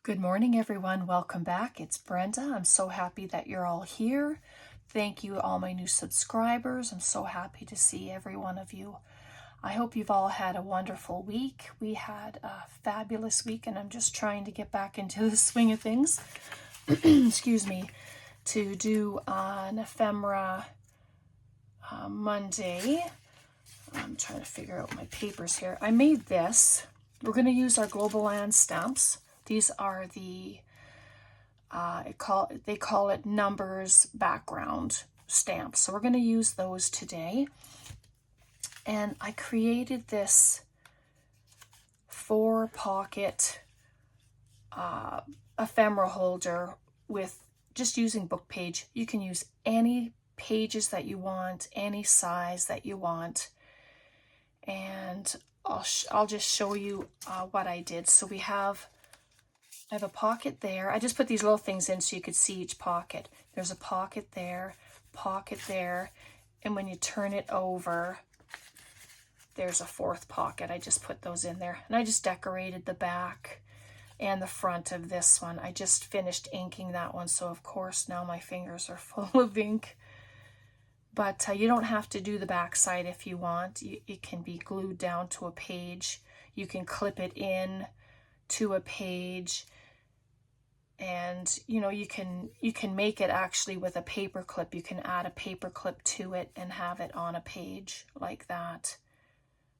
Good morning, everyone. Welcome back. It's Brenda. I'm so happy that you're all here. Thank you, all my new subscribers. I'm so happy to see every one of you. I hope you've all had a wonderful week. We had a fabulous week, and I'm just trying to get back into the swing of things. Excuse me, to do an ephemera Monday. I'm trying to figure out my papers here. I made this. We're going to use our Global Land stamps. These are the, they call it numbers background stamps. So we're going to use those today. And I created this 4-pocket ephemera holder with just using book page. You can use any pages that you want, any size that you want. And I'll just show you what I did. So I have a pocket there. I just put these little things in so you could see each pocket. There's a pocket there, and when you turn it over, there's a 4th pocket. I just put those in there, and I just decorated the back and the front of this one. I just finished inking that one, so of course now my fingers are full of ink. But you don't have to do the back side if you want. It can be glued down to a page. You can clip it in to a page, and you know, you can make it actually with a paper clip. You can add a paper clip to it and have it on a page like that.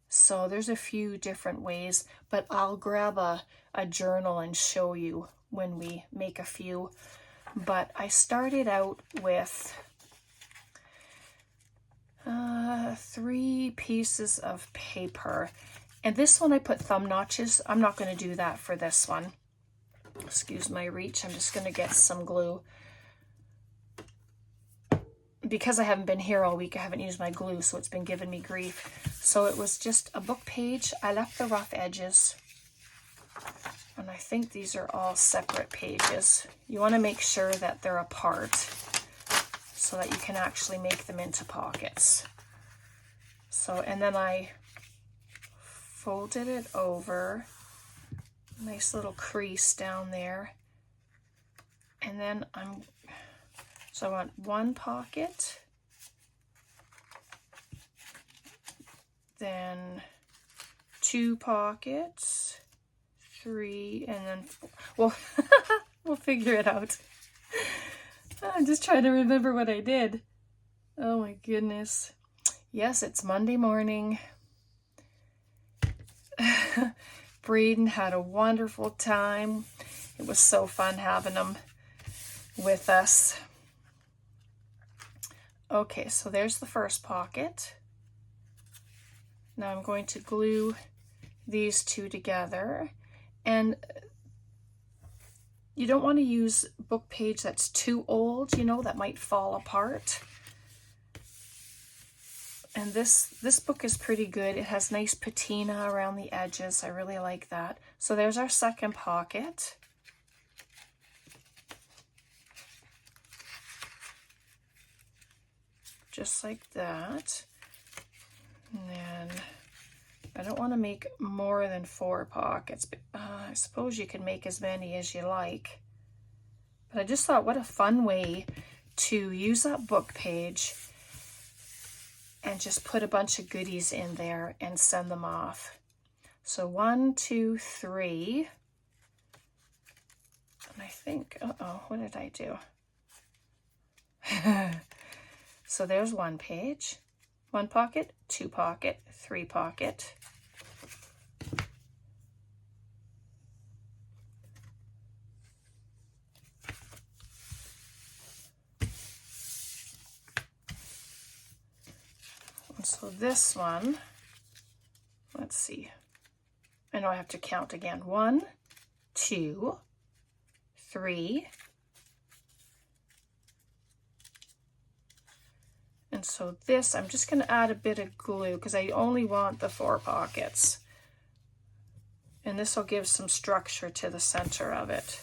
So there's a few different ways, but I'll grab a journal and show you when we make a few. But I started out with 3 pieces of paper. And this one I put thumb notches. I'm not going to do that for this one. Excuse my reach. I'm just going to get some glue. Because I haven't been here all week, I haven't used my glue, so it's been giving me grief. So it was just a book page. I left the rough edges. And I think these are all separate pages. You want to make sure that they're apart so that you can actually make them into pockets. So, and then I folded it over, nice little crease down there, and then so I want 1 pocket, then 2 pockets, 3, and then 4. Well, we'll figure it out. I'm just trying to remember what I did. Oh my goodness. Yes, it's Monday morning. Braden had a wonderful time. It was so fun having him with us. Okay, so there's the first pocket. Now I'm going to glue these 2 together. And you don't want to use book page that's too old, you know, that might fall apart. And this book is pretty good. It has nice patina around the edges. I really like that. So there's our second pocket. Just like that. And then I don't want to make more than 4 pockets, but I suppose you can make as many as you like. But I just thought, what a fun way to use that book page and just put a bunch of goodies in there and send them off. So 1, 2, 3. And I think, what did I do? So there's 1 page, 1 pocket, 2 pocket, 3 pocket. So this one, let's see. I know I have to count again. 1, 2, 3. And so this, I'm just going to add a bit of glue because I only want the 4 pockets. And this will give some structure to the center of it.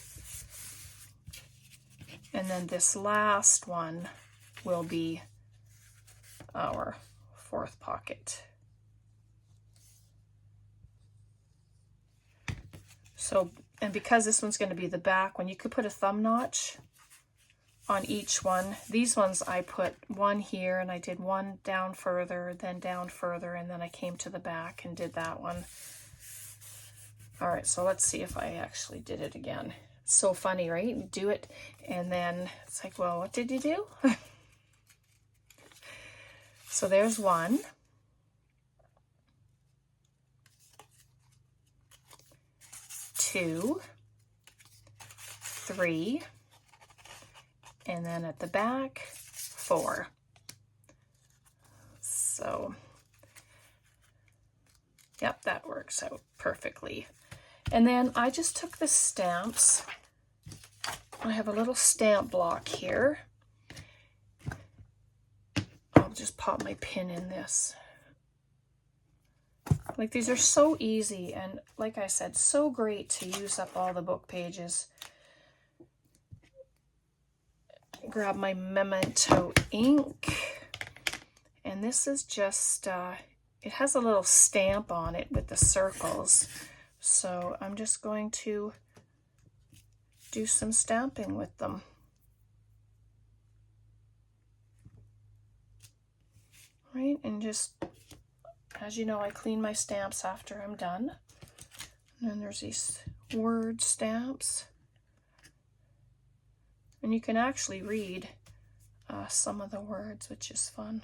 And then this last one will be our 4th pocket. So And because this one's going to be the back one, you could put a thumb notch on each one. These ones I put one here, and I did one down further, then down further, and then I came to the back and did that one. All right, so let's see if I actually did it again. It's so funny, right? You do it, and then it's like, well, what did you do? So there's one. Two, three, and then at the back, 4. So, yep, that works out perfectly. And then I just took the stamps. I have a little stamp block here. I'll just pop my pin in this. Like, these are so easy, and like I said, so great to use up all the book pages. Grab my Memento ink, and this is just, it has a little stamp on it with the circles. So I'm just going to do some stamping with them. Right, and just, as you know, I clean my stamps after I'm done. And then there's these word stamps. And you can actually read some of the words, which is fun.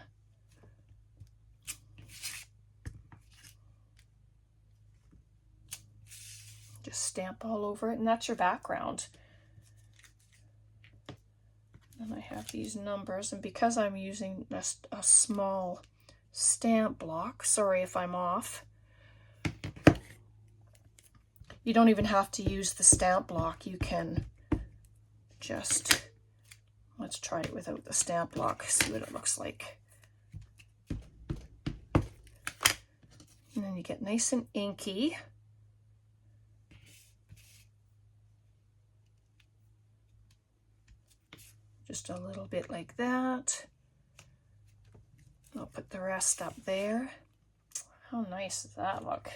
Just stamp all over it, and that's your background. And I have these numbers, and because I'm using a small stamp block, sorry if I'm off, you don't even have to use the stamp block. You can just, let's try it without the stamp block, see what it looks like. And then you get nice and inky. Just a little bit like that. I'll put the rest up there. How nice does that look?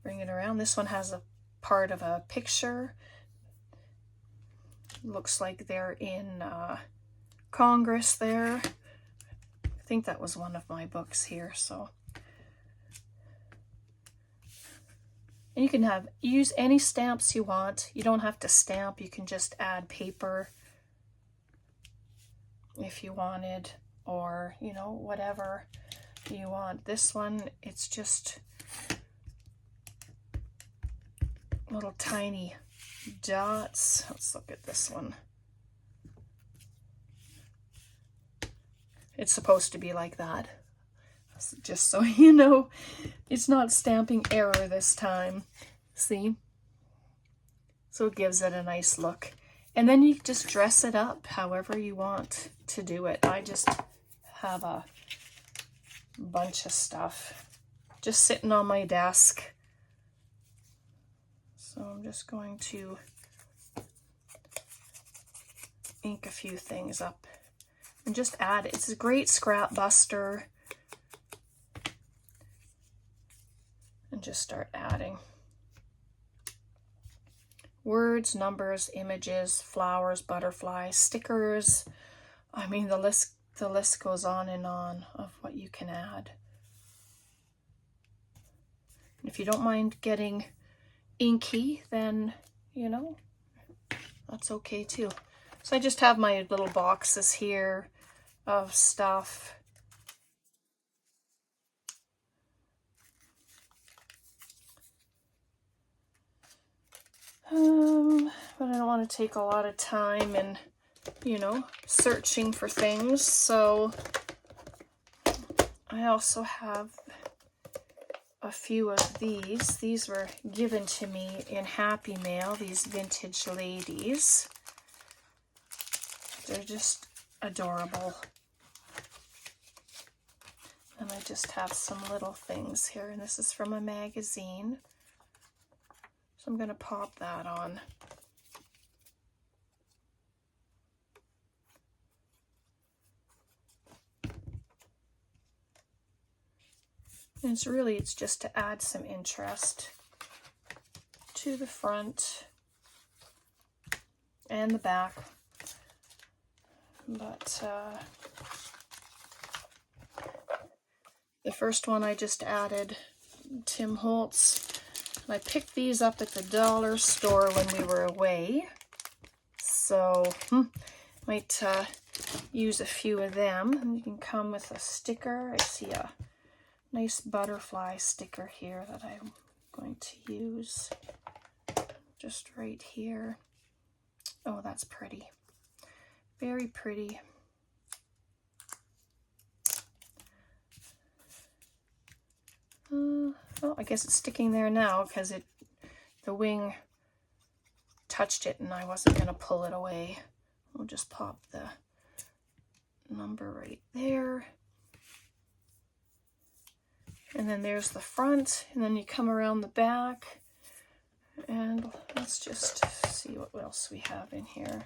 Bring it around. This one has a part of a picture. Looks like they're in Congress there. I think that was one of my books here, so. And you can use any stamps you want. You don't have to stamp. You can just add paper if you wanted, or, you know, whatever you want. This one, it's just little tiny dots. Let's look at this one. It's supposed to be like that. Just so you know, it's not stamping error this time. See? So it gives it a nice look. And then you just dress it up however you want to do it. I just have a bunch of stuff just sitting on my desk. So I'm just going to ink a few things up and just add. It's a great scrap buster. And just start adding words, numbers, images, flowers, butterflies, stickers. I mean, the list goes on and on of what you can add. And if you don't mind getting inky, then, you know, that's okay too. So I just have my little boxes here of stuff. But I don't want to take a lot of time and, you know, searching for things. So I also have a few of these. These were given to me in Happy Mail, these vintage ladies. They're just adorable. And I just have some little things here, and this is from a magazine. So I'm going to pop that on. And it's just to add some interest. to the front and the back. But the first one I just added Tim Holtz. I picked these up at the dollar store when we were away. So might use a few of them. And you can come with a sticker. I see a nice butterfly sticker here that I'm going to use just right here. Oh, that's pretty. Very pretty. Well, I guess it's sticking there now because the wing touched it and I wasn't going to pull it away. We'll just pop the number right there. And then there's the front, and then you come around the back. And let's just see what else we have in here.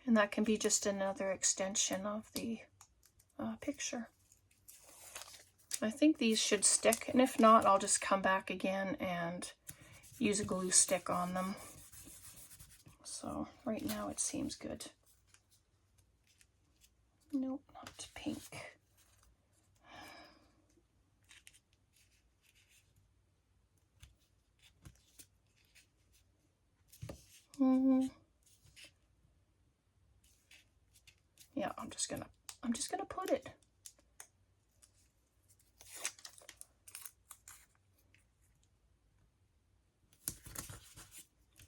And that can be just another extension of the picture. I think these should stick, and if not, I'll just come back again and use a glue stick on them. So right now it seems good. Nope, not pink. Yeah, I'm just gonna put it.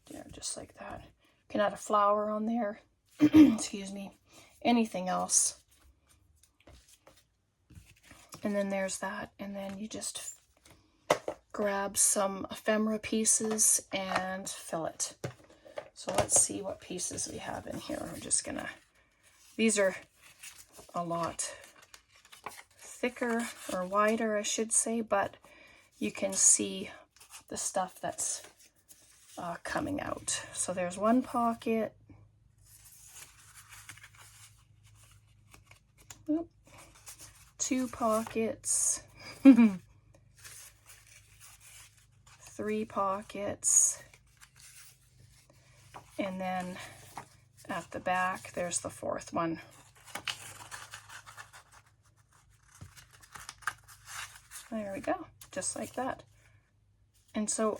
Yeah, just like that. You can add a flower on there. Excuse me. Anything else. And then there's that. And then you just grab some ephemera pieces and fill it. So let's see what pieces we have in here. I'm just gonna, these are a lot thicker or wider, I should say, but you can see the stuff that's coming out. So there's one pocket. Oop. Two pockets. 3 pockets. And then at the back, there's the 4th one. There we go, just like that. And so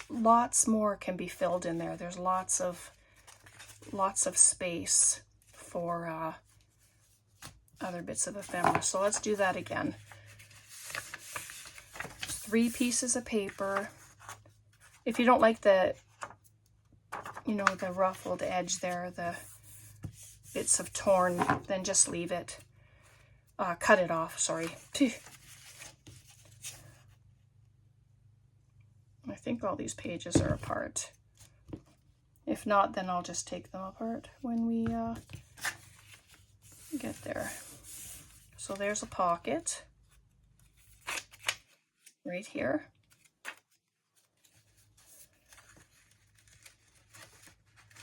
lots more can be filled in there. There's lots of space for other bits of ephemera. So let's do that again. 3 pieces of paper. If you don't like the, you know, the ruffled edge there, the bits of torn, then just leave it. Cut it off, sorry. I think all these pages are apart. If not, then I'll just take them apart when we get there. So there's a pocket right here.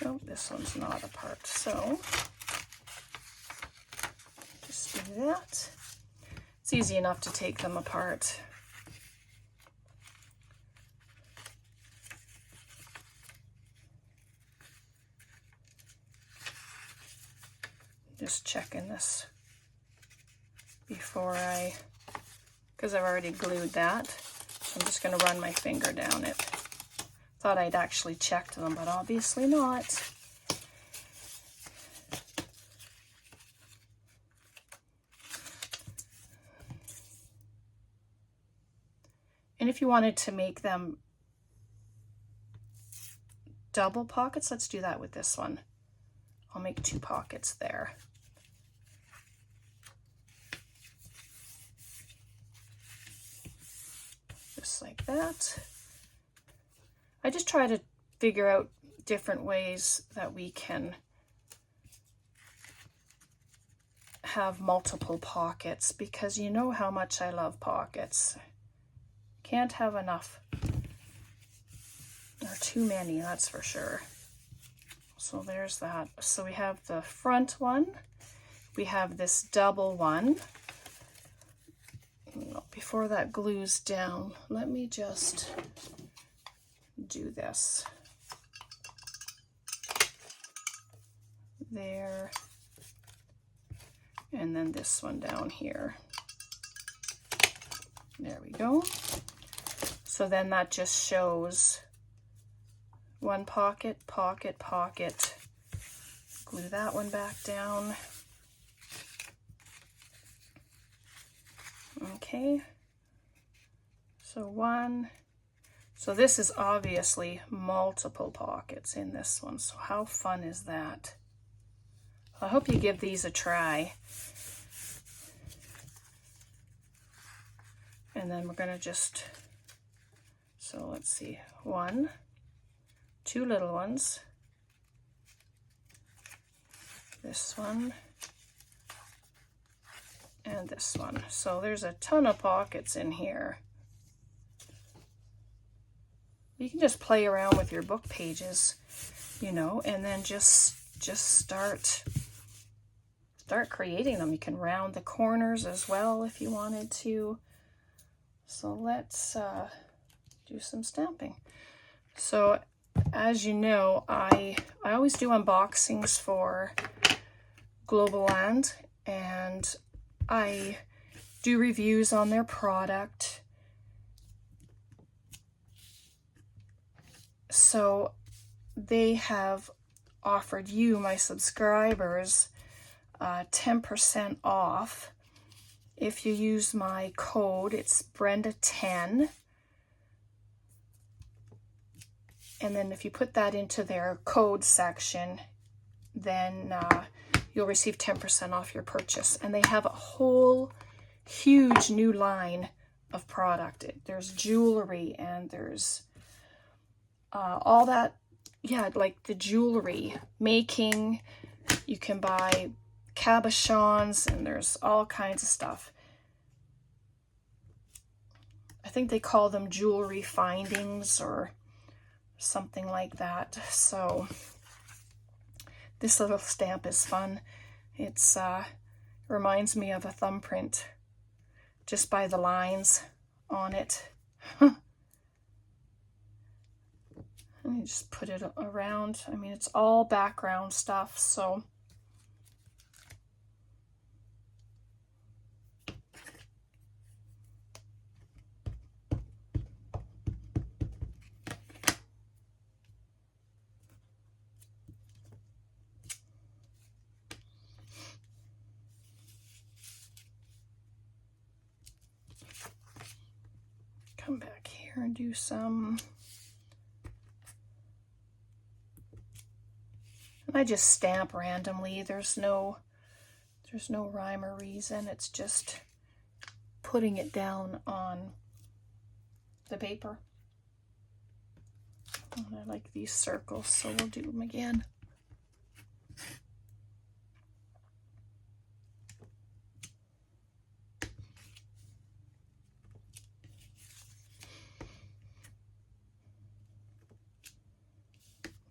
Oh, this one's not apart, so just do that. It's easy enough to take them apart. Just checking this before because I've already glued that. So I'm just going to run my finger down it. Thought I'd actually checked them, but obviously not. And if you wanted to make them double pockets, let's do that with this one. I'll make 2 pockets there. Just like that. I just try to figure out different ways that we can have multiple pockets, because you know how much I love pockets. Can't have enough or too many, that's for sure. So there's that. So we have the front one. We have this double one. before that glues down, let me just do this. There. And then this one down here. There we go. So then that just shows one pocket, pocket, pocket. Glue that one back down. Okay. So one. So this is obviously multiple pockets in this one. So how fun is that? I hope you give these a try. And then we're going to just, so let's see, one, two little ones, this one, and this one. So there's a ton of pockets in here. You can just play around with your book pages, you know, and then just start creating them. You can round the corners as well if you wanted to. So let's do some stamping. So as you know, I always do unboxings for Global Land, and I do reviews on their product. So they have offered you, my subscribers, 10% off. If you use my code, it's Brenda10. And then if you put that into their code section, then you'll receive 10% off your purchase. And they have a whole huge new line of product. There's jewelry and there's all that, yeah, like the jewelry making. You can buy cabochons and there's all kinds of stuff. I think they call them jewelry findings or something like that. So this little stamp is fun. It's reminds me of a thumbprint just by the lines on it. Let me just put it around. I mean, it's all background stuff, so come back here and do some. And I just stamp randomly. There's no rhyme or reason. It's just putting it down on the paper. And I like these circles, so we'll do them again.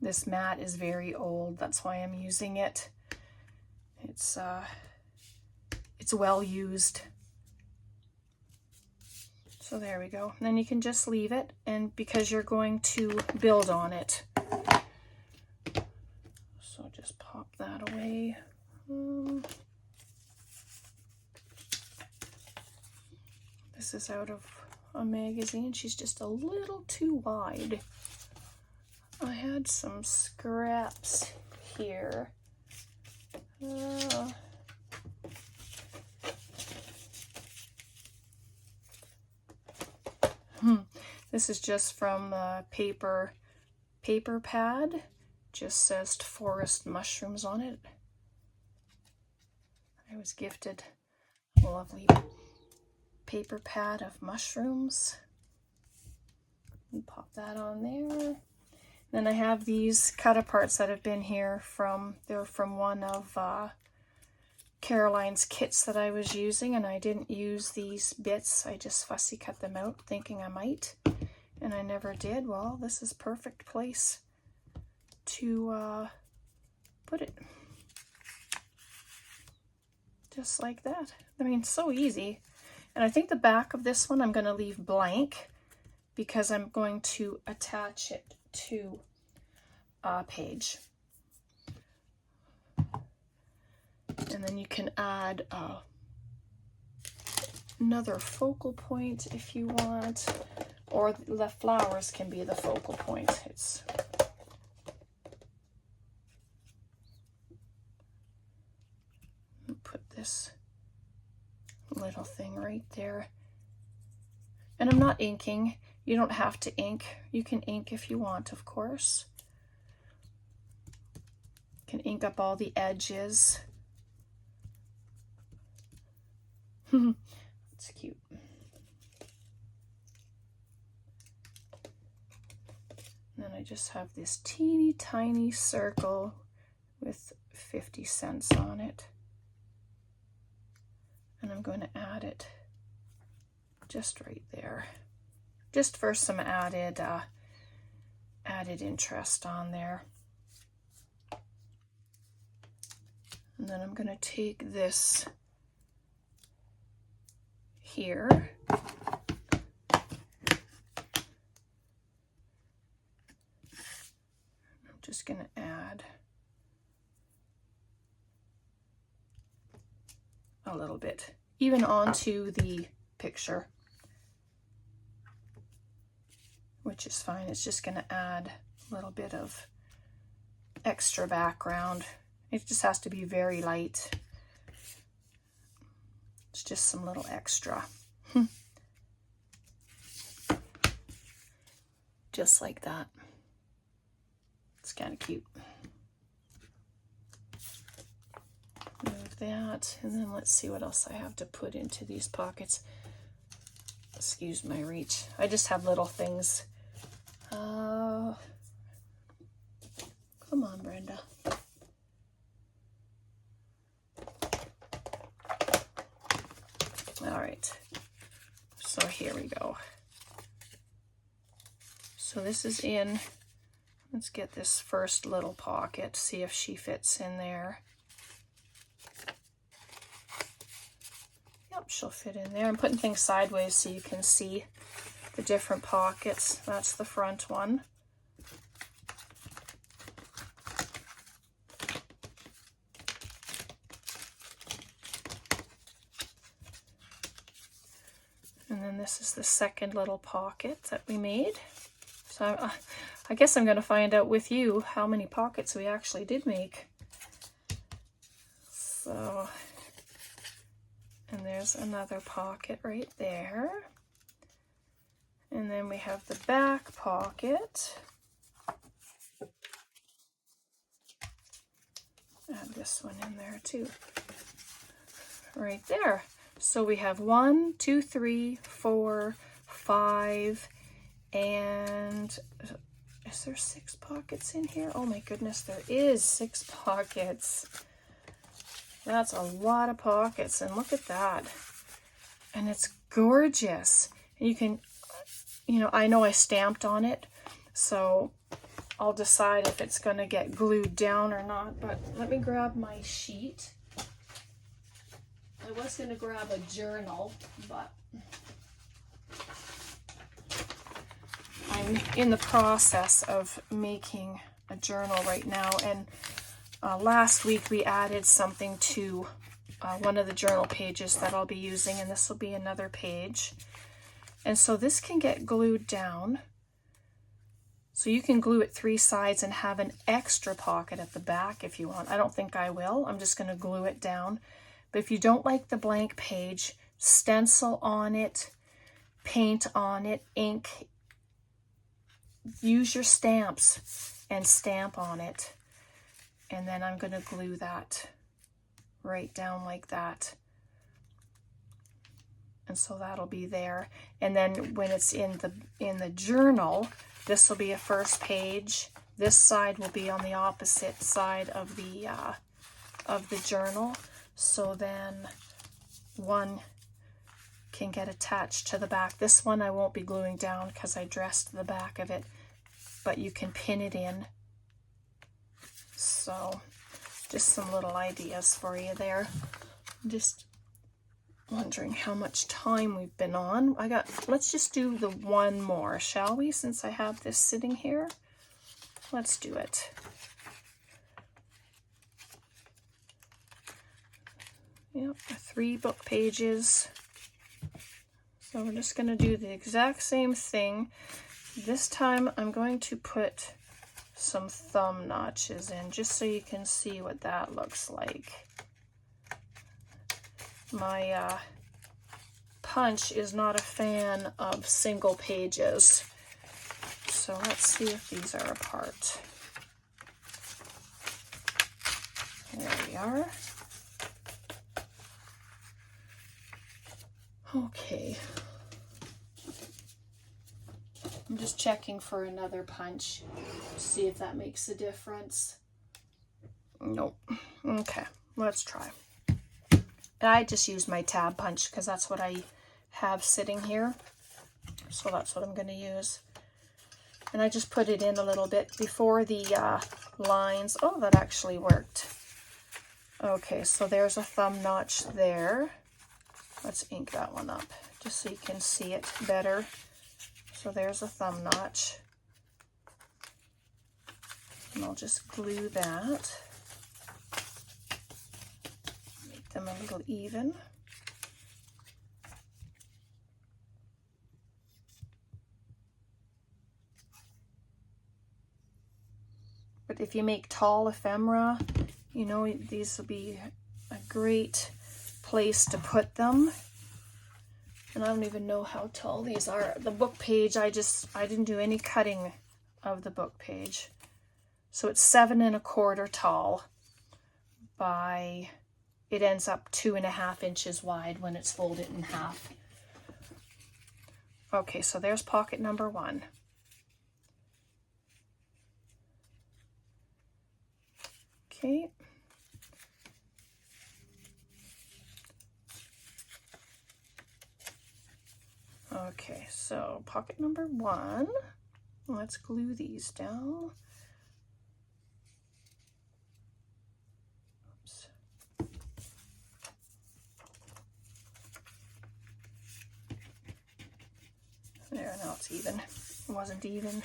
This mat is very old, that's why I'm using it. It's well used. So there we go. And then you can just leave it, and because you're going to build on it. So just pop that away. This is out of a magazine. She's just a little too wide. I had some scraps here. This is just from the paper pad. Just says forest mushrooms on it. I was gifted a lovely paper pad of mushrooms. And pop that on there. Then I have these cut-aparts that have been here they're from one of Caroline's kits that I was using, and I didn't use these bits. I just fussy cut them out thinking I might, and I never did. Well, this is perfect place to put it. Just like that. I mean, so easy. And I think the back of this one I'm going to leave blank because I'm going to attach it to a page. And then you can add another focal point if you want, or the flowers can be the focal point. Put this little thing right there. And I'm not inking. You don't have to ink. You can ink if you want, of course. You can ink up all the edges. It's cute. And then I just have this teeny tiny circle with 50 cents on it. And I'm going to add it just right there, just for some added interest on there. And then I'm going to take this here, I'm just going to add a little bit, even onto the picture, which is fine. It's just going to add a little bit of extra background. It just has to be very light. It's just some little extra. Just like that. It's kind of cute. Move that, and then let's see what else I have to put into these pockets. Excuse my reach. I just have little things. Come on, Brenda. All right, so here we go. So this is in, let's get this first little pocket, see if she fits in there. Yep, she'll fit in there. I'm putting things sideways so you can see the different pockets. That's the front one. And then this is the second little pocket that we made. So I guess I'm going to find out with you how many pockets we actually did make. So, and there's another pocket right there. And then we have the back pocket. Add this one in there too. Right there. So we have 1, 2, 3, 4, 5, and is there 6 pockets in here? Oh my goodness, there is 6 pockets. That's a lot of pockets, and look at that. And it's gorgeous. And you can, you know, I know I stamped on it, so I'll decide if it's going to get glued down or not, but let me grab my sheet. I was going to grab a journal, but I'm in the process of making a journal right now, and last week we added something to one of the journal pages that I'll be using, and this will be another page. And so this can get glued down. So you can glue it 3 sides and have an extra pocket at the back if you want. I don't think I will. I'm just going to glue it down. But if you don't like the blank page, stencil on it, paint on it, ink. Use your stamps and stamp on it. And then I'm going to glue that right down like that. And so that'll be there. And then when it's in the journal, this will be a first page. This side will be on the opposite side of the journal. So then one can get attached to the back. This one I won't be gluing down because I dressed the back of it, but you can pin it in. So just some little ideas for you there. Just Wondering how much time we've been on. Let's just do the one more, shall we? Since I have this sitting here, let's do it. Yep, 3 book pages. So we're just going to do the exact same thing. This time I'm going to put some thumb notches in just so you can see what that looks like. My punch is not a fan of single pages. So let's see if these are apart. There we are. Okay. I'm just checking for another punch, see if that makes a difference. Nope. Okay, let's try. And I just use my tab punch because that's what I have sitting here. So that's what I'm going to use. And I just put it in a little bit before the lines. Oh, that actually worked. Okay, so there's a thumb notch there. Let's ink that one up just so you can see it better. So there's a thumb notch. And I'll just glue that. Make them a little even. But if you make tall ephemera, you know, these will be a great place to put them. And I don't even know how tall these are. The book page, I didn't do any cutting of the book page. So it's 7 1/4 tall by, it ends up 2.5 inches wide when it's folded in half. Okay, so there's pocket number 1. Okay. Okay, so pocket number 1. Let's glue these down. Oops. There, now it's even. It wasn't even.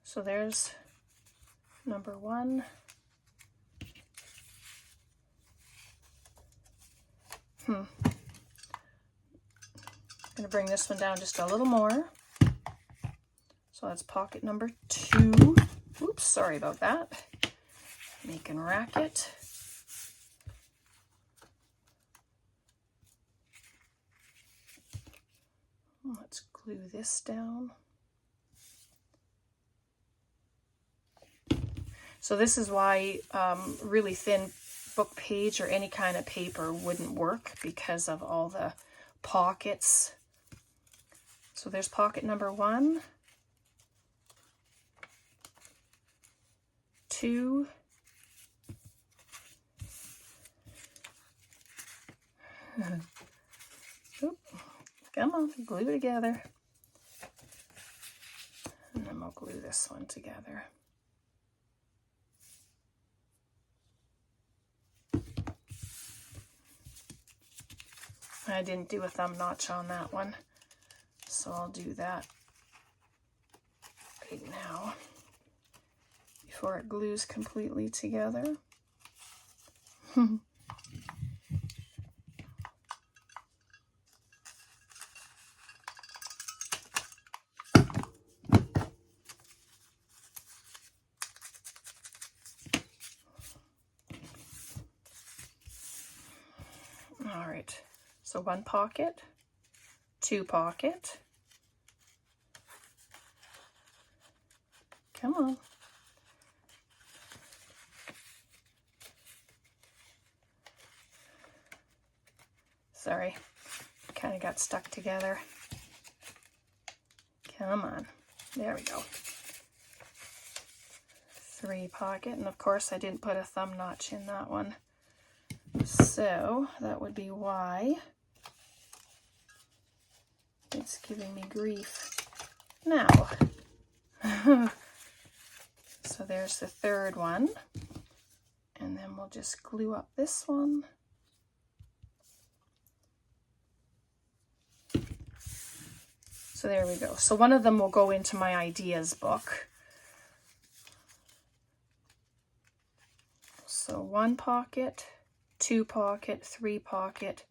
So there's number 1. I'm going to bring this one down just a little more. So that's pocket number 2. Oops, sorry about that. Making racket. Let's glue this down. So this is why really thin book page or any kind of paper wouldn't work, because of all the pockets. So there's pocket number 1, 2, oop, come on, glue together, and then we'll glue this one together. I didn't do a thumb notch on that one, so I'll do that right now before it glues completely together. All right, so 1 pocket, 2 pocket. Come on. Sorry, kind of got stuck together. Come on. There we go. 3 pocket, and of course I didn't put a thumb notch in that one. So that would be why it's giving me grief now. So there's the 3rd one, and then we'll just glue up this one. So there we go. So one of them will go into my ideas book. So 1 pocket, 2 pocket, 3 pocket,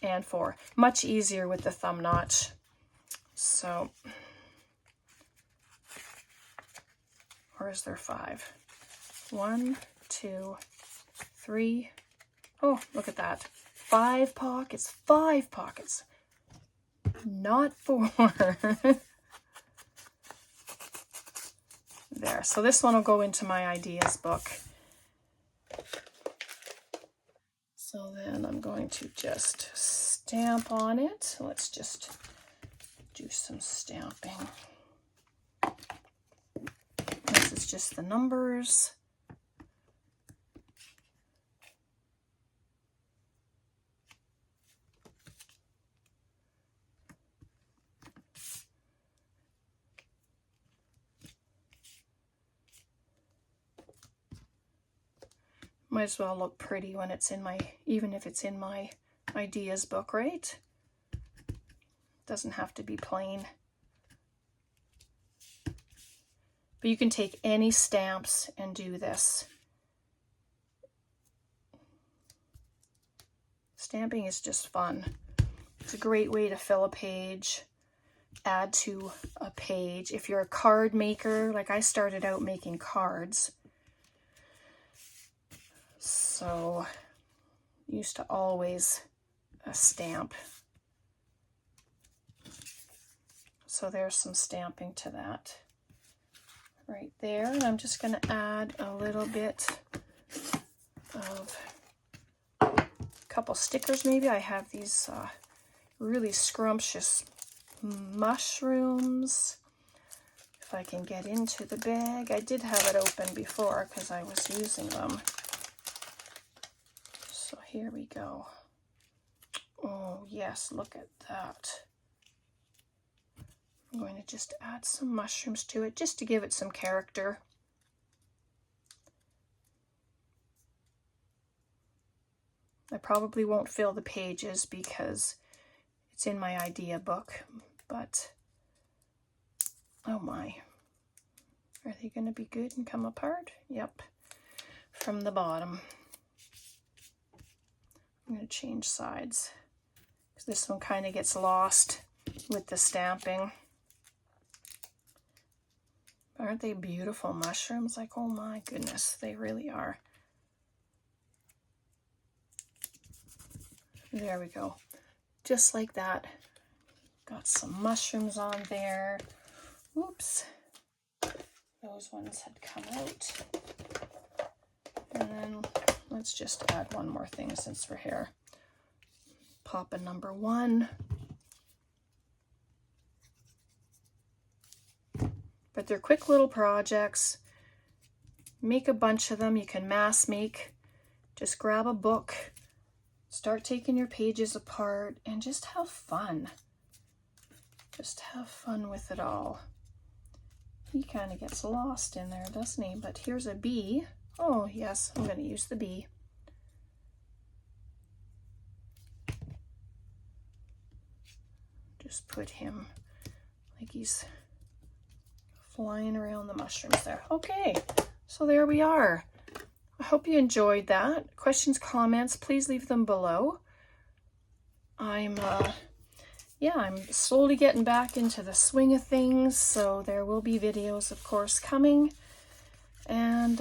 and 4. Much easier with the thumb notch. So, or is there 5? 1, 2, 3. Oh, look at that. 5 pockets, 5 pockets. Not 4. There, so this one will go into my ideas book. So then I'm going to just stamp on it. Let's just do some stamping. This is just the numbers. Might as well look pretty when it's in my, even if it's in my ideas book, right? Doesn't have to be plain. But you can take any stamps and do this. Stamping is just fun. It's a great way to fill a page, add to a page. If you're a card maker, like I started out making cards, so used to always stamp. So there's some stamping to that right there. And I'm just going to add a little bit of a couple stickers maybe. I have these really scrumptious mushrooms. If I can get into the bag. I did have it open before because I was using them. So here we go. Oh yes, look at that. I'm going to just add some mushrooms to it just to give it some character. I probably won't fill the pages because it's in my idea book, but oh my. Are they going to be good and come apart? Yep, from the bottom. I'm going to change sides because this one kind of gets lost with the stamping. Aren't they beautiful mushrooms? Like, oh my goodness, they really are. There we go. Just like that. Got some mushrooms on there. Oops. Those ones had come out. And then let's just add one more thing since we're here. Pop a number 1. But they're quick little projects. Make a bunch of them. You can mass make. Just grab a book, start taking your pages apart, and just have fun. Just have fun with it all. He kind of gets lost in there, doesn't he? But here's a bee. Oh yes, I'm going to use the bee. Just put him like he's flying around the mushrooms there. Okay, so there we are. I hope you enjoyed that. Questions, comments, please leave them below. I'm slowly getting back into the swing of things, so there will be videos, of course, coming. And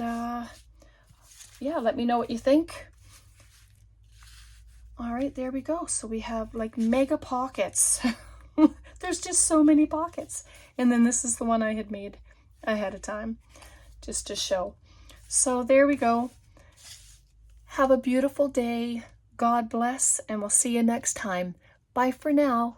yeah, let me know what you think. All right, there we go. So we have like mega pockets. There's just so many pockets. And then this is the one I had made ahead of time just to show. So there we go. Have a beautiful day. God bless, and we'll see you next time. Bye for now.